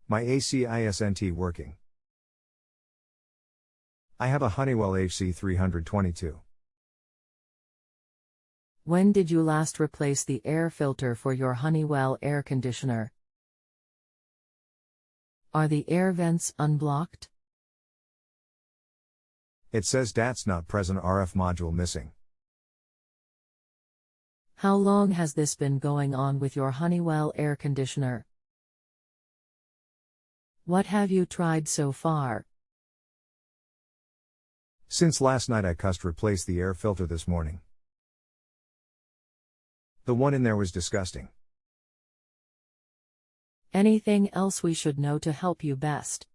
My AC ISNT working. I have a Honeywell HZ322. When did you last replace the air filter for your Honeywell air conditioner? Are the air vents unblocked? It says DAT's not present, RF module missing. How long has this been going on with your Honeywell air conditioner? What have you tried so far? Since last night I kust replaced the air filter this morning. The one in there was disgusting. Anything else we should know to help you best?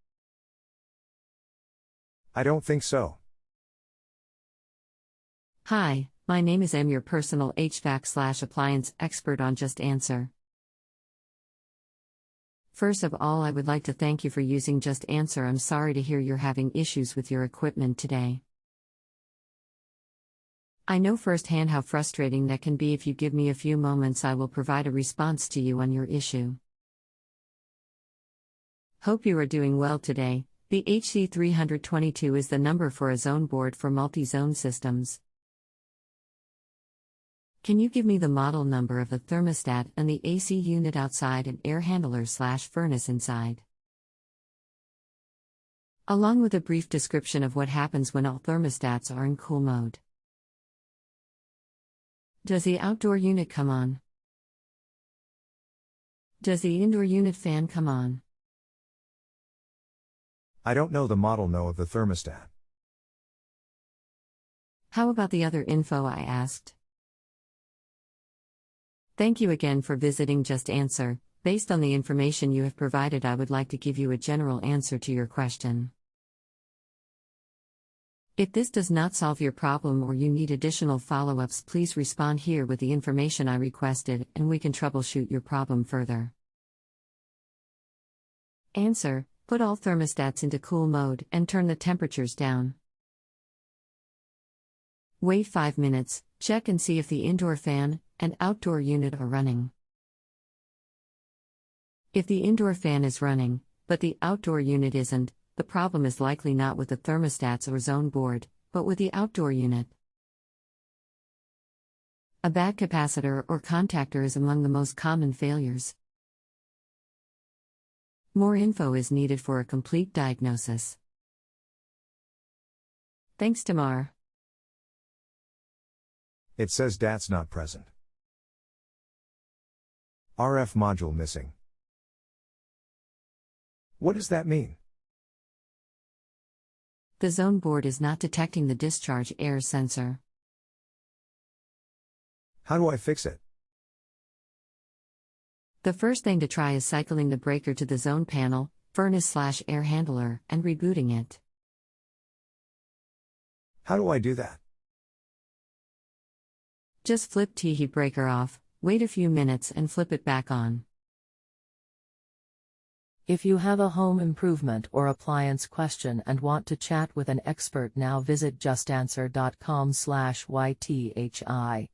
I don't think so. Hi, my name is Em, your personal HVAC/appliance expert on JustAnswer. First of all, I would like to thank you for using JustAnswer. I'm sorry to hear you're having issues with your equipment today. I know firsthand how frustrating that can be. If you give me a few moments, I will provide a response to you on your issue. Hope you are doing well today. The HZ322 is the number for a zone board for multi-zone systems. Can you give me the model number of the thermostat and the AC unit outside and air handler/furnace inside? Along with a brief description of what happens when all thermostats are in cool mode. Does the outdoor unit come on? Does the indoor unit fan come on? I don't know the model no of the thermostat. How about the other info I asked? Thank you again for visiting JustAnswer. Based on the information you have provided, I would like to give you a general answer to your question. If this does not solve your problem or you need additional follow-ups, please respond here with the information I requested and we can troubleshoot your problem further. Answer: put all thermostats into cool mode and turn the temperatures down. Wait 5 minutes, check and see if the indoor fan and outdoor unit are running. If the indoor fan is running, but the outdoor unit isn't, the problem is likely not with the thermostats or zone board, but with the outdoor unit. A bad capacitor or contactor is among the most common failures. More info is needed for a complete diagnosis. Thanks, Tamar. It says DAT's not present. RF module missing. What does that mean? The zone board is not detecting the discharge air sensor. How do I fix it? The first thing to try is cycling the breaker to the zone panel, furnace/air handler, and rebooting it. How do I do that? Just flip T-heat breaker off, wait a few minutes and flip it back on. If you have a home improvement or appliance question and want to chat with an expert now, visit justanswer.com/YTHI.